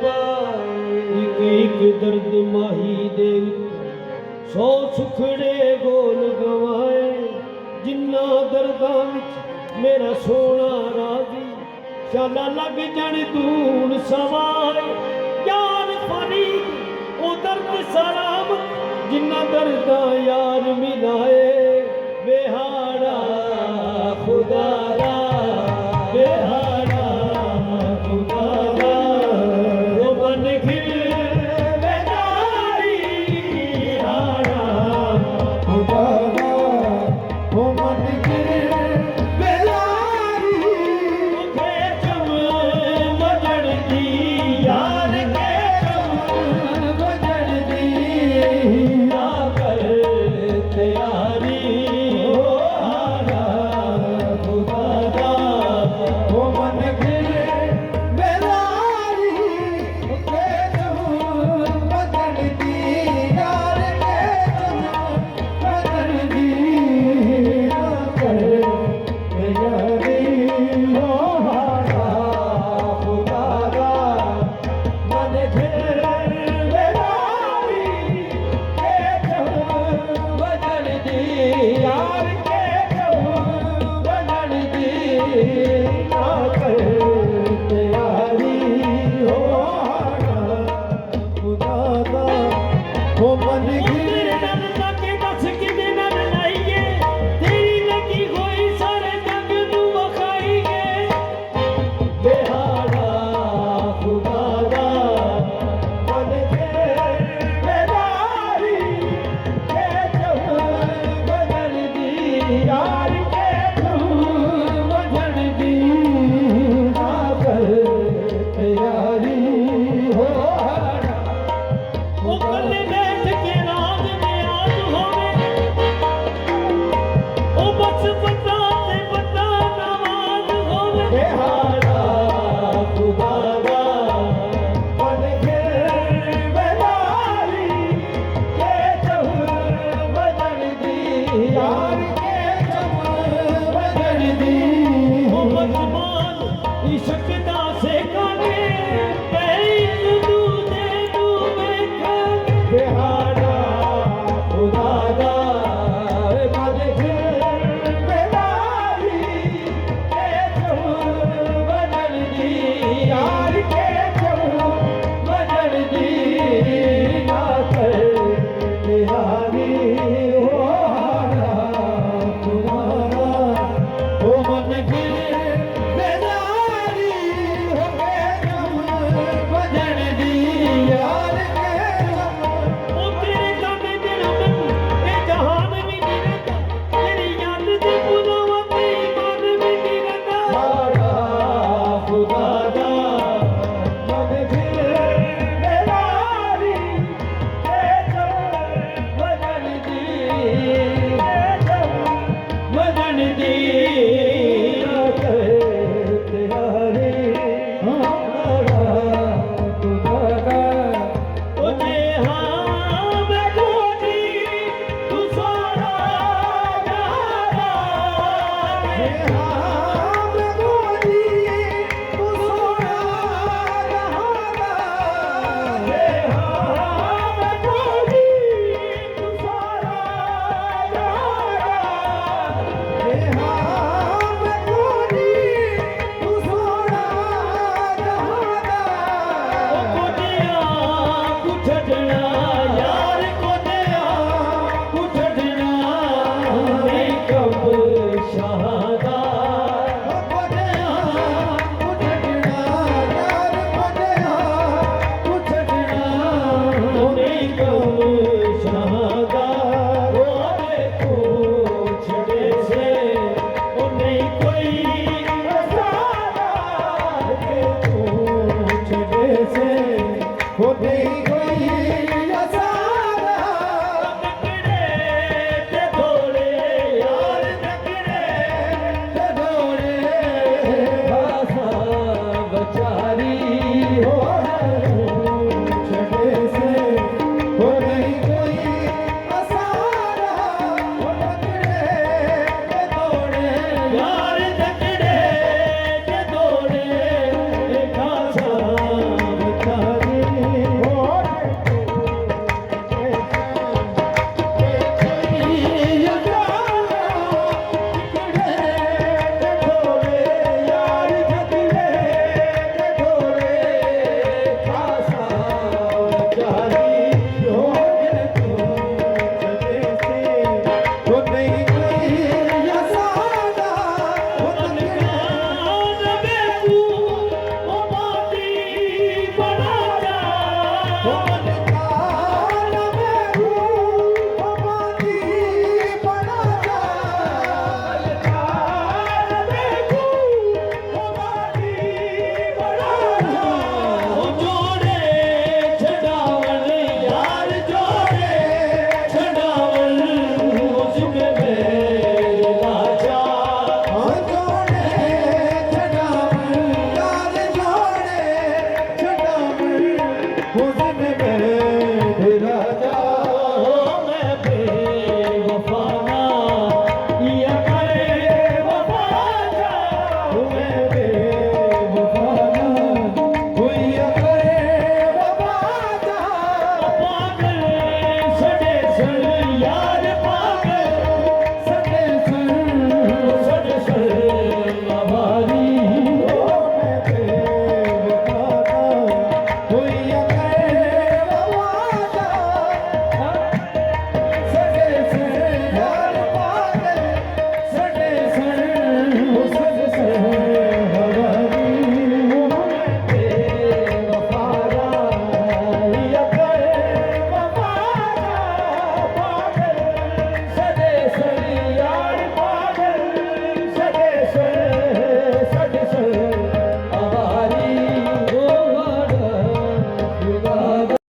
पाए। एक एक दर्द माही दे सौ सुखड़े गोल गवाए। जिन्ना दर्दां विच मेरा सोना राजी शाला लग जण धूण सवाए। यार फरीद ओ दर्द सलाम जिन्ना दर्दा यार मिलाए। बेहाड़ा खुदारा बेहाड़ा खुदारा वो मन खिल बेदारी हाड़ा खुदारा वो मन के बेदारी मुखे चम मजड़ दी यार के चम बजड़ दी ना कर तैयारी वो मन के बेदारी के चम बजड़ दी यार के चम बजड़ दी ना कर तैयारी हो हारा खुदारा मन के बेदारी के चम बजड़ दी यार के चम बजड़ दी ना कर तैयारी हो हारा खुदारा वो मन की तेरे दर तक बस किदे नाल लाईए। तेरी लगी होई सारे जग नू वखाईए। बेहाड़ा खुदारा मन के बेदारी के चम बजड़ दी यार के चम बजड़ दी ना कर तैयारी हो हारा ओ कल्ले बैठ के राज में आज होवे। ओ बस बता ते बता नवाज होवे। बेहारा खुदारा मन के बेदारी के चम बजड़ दी यार के चम बजड़ दी ओ बचमान इश्क दा सेकाने पैर तू दे तू वेख। बेहारा खुदारा मन के बेदारी के चम बजड़ दी यार के चम बजड़ दी ना कर तैयारी हो हारा खुदारा ओ मन के बेदारी हो गए चम बजड़ दी यार के चम ओ तेरे जाने मेरा मन ए जहान भी नहीं रहता। तेरी याद दे बुलावा ते ईमान भी नहीं रहता। हारा खुदारा मन के बेदारी के चम बजड़ दी के चम बदन दी ना कर तैयारी हारा खुदारा ओ जे हाँ मैं गोदी तू सोना यारा। हे हाम गोदी तू सोना जहाना हे हाम गोदी तू सोना जहाना हे हाम गोदी तू सोना जहाना ओ कोटिया कुछड़ना यार कोटिया कुछड़ना नहीं कब शहादा। नहीं कब शहादा। ओ देखो छड़े से ओ नहीं कोई तकड़े ते थोड़े यार तकड़े ते थोड़े भाषा बचारी हो